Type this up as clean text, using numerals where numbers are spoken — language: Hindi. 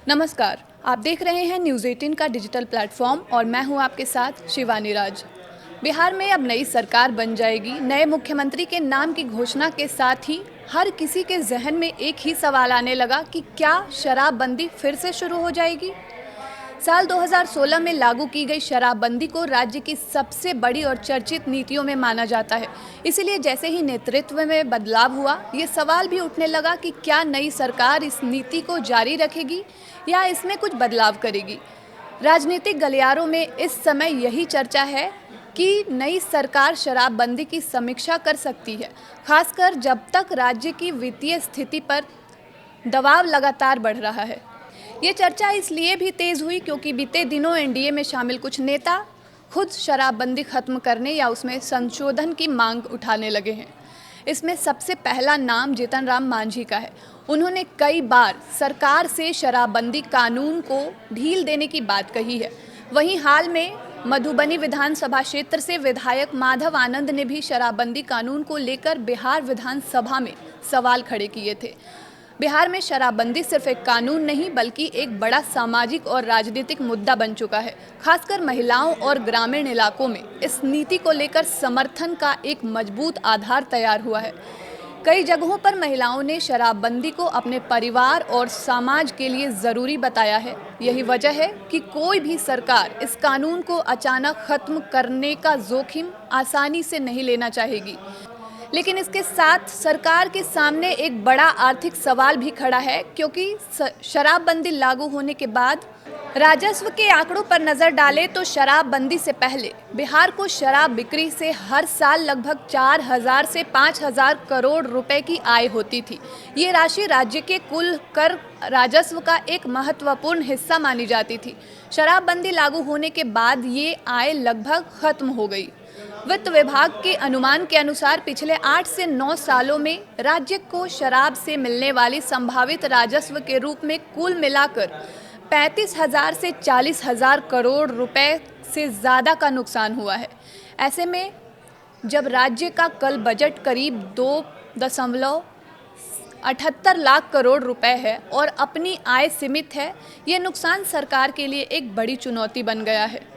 नमस्कार, आप देख रहे हैं न्यूज़ 18 का डिजिटल प्लेटफॉर्म और मैं हूं आपके साथ शिवानी राज। बिहार में अब नई सरकार बन जाएगी। नए मुख्यमंत्री के नाम की घोषणा के साथ ही हर किसी के जहन में एक ही सवाल आने लगा कि क्या शराबबंदी फिर से शुरू हो जाएगी। साल 2016 में लागू की गई शराबबंदी को राज्य की सबसे बड़ी और चर्चित नीतियों में माना जाता है। इसीलिए जैसे ही नेतृत्व में बदलाव हुआ, ये सवाल भी उठने लगा कि क्या नई सरकार इस नीति को जारी रखेगी या इसमें कुछ बदलाव करेगी। राजनीतिक गलियारों में इस समय यही चर्चा है कि नई सरकार शराबबंदी की समीक्षा कर सकती है, खासकर जब तक राज्य की वित्तीय स्थिति पर दबाव लगातार बढ़ रहा है। ये चर्चा इसलिए भी तेज हुई क्योंकि बीते दिनों एनडीए में शामिल कुछ नेता खुद शराबबंदी खत्म करने या उसमें संशोधन की मांग उठाने लगे हैं। इसमें सबसे पहला नाम जीतन राम मांझी का है। उन्होंने कई बार सरकार से शराबबंदी कानून को ढील देने की बात कही है। वहीं हाल में मधुबनी विधानसभा क्षेत्र से विधायक माधव आनंद ने भी शराबबंदी कानून को लेकर बिहार विधानसभा में सवाल खड़े किए थे। बिहार में शराबबंदी सिर्फ एक कानून नहीं बल्कि एक बड़ा सामाजिक और राजनीतिक मुद्दा बन चुका है। खासकर महिलाओं और ग्रामीण इलाकों में इस नीति को लेकर समर्थन का एक मजबूत आधार तैयार हुआ है। कई जगहों पर महिलाओं ने शराबबंदी को अपने परिवार और समाज के लिए ज़रूरी बताया है। यही वजह है कि कोई भी सरकार इस कानून को अचानक खत्म करने का जोखिम आसानी से नहीं लेना चाहेगी। लेकिन इसके साथ सरकार के सामने एक बड़ा आर्थिक सवाल भी खड़ा है, क्योंकि शराबबंदी लागू होने के बाद राजस्व के आंकड़ों पर नजर डालें तो शराबबंदी से पहले बिहार को शराब बिक्री से हर साल लगभग 4,000 से 5,000 करोड़ रुपए की आय होती थी। ये राशि राज्य के कुल कर राजस्व का एक महत्वपूर्ण हिस्सा मानी जाती थी। शराबबंदी लागू होने के बाद ये आय लगभग खत्म हो गई। वित्त विभाग के अनुमान के अनुसार पिछले 8 से 9 सालों में राज्य को शराब से मिलने वाली संभावित राजस्व के रूप में कुल मिलाकर 35,000 से 40,000 करोड़ रुपए से ज़्यादा का नुकसान हुआ है। ऐसे में जब राज्य का कल बजट करीब 2.78 लाख करोड़ रुपए है और अपनी आय सीमित है, ये नुकसान सरकार के लिए एक बड़ी चुनौती बन गया है।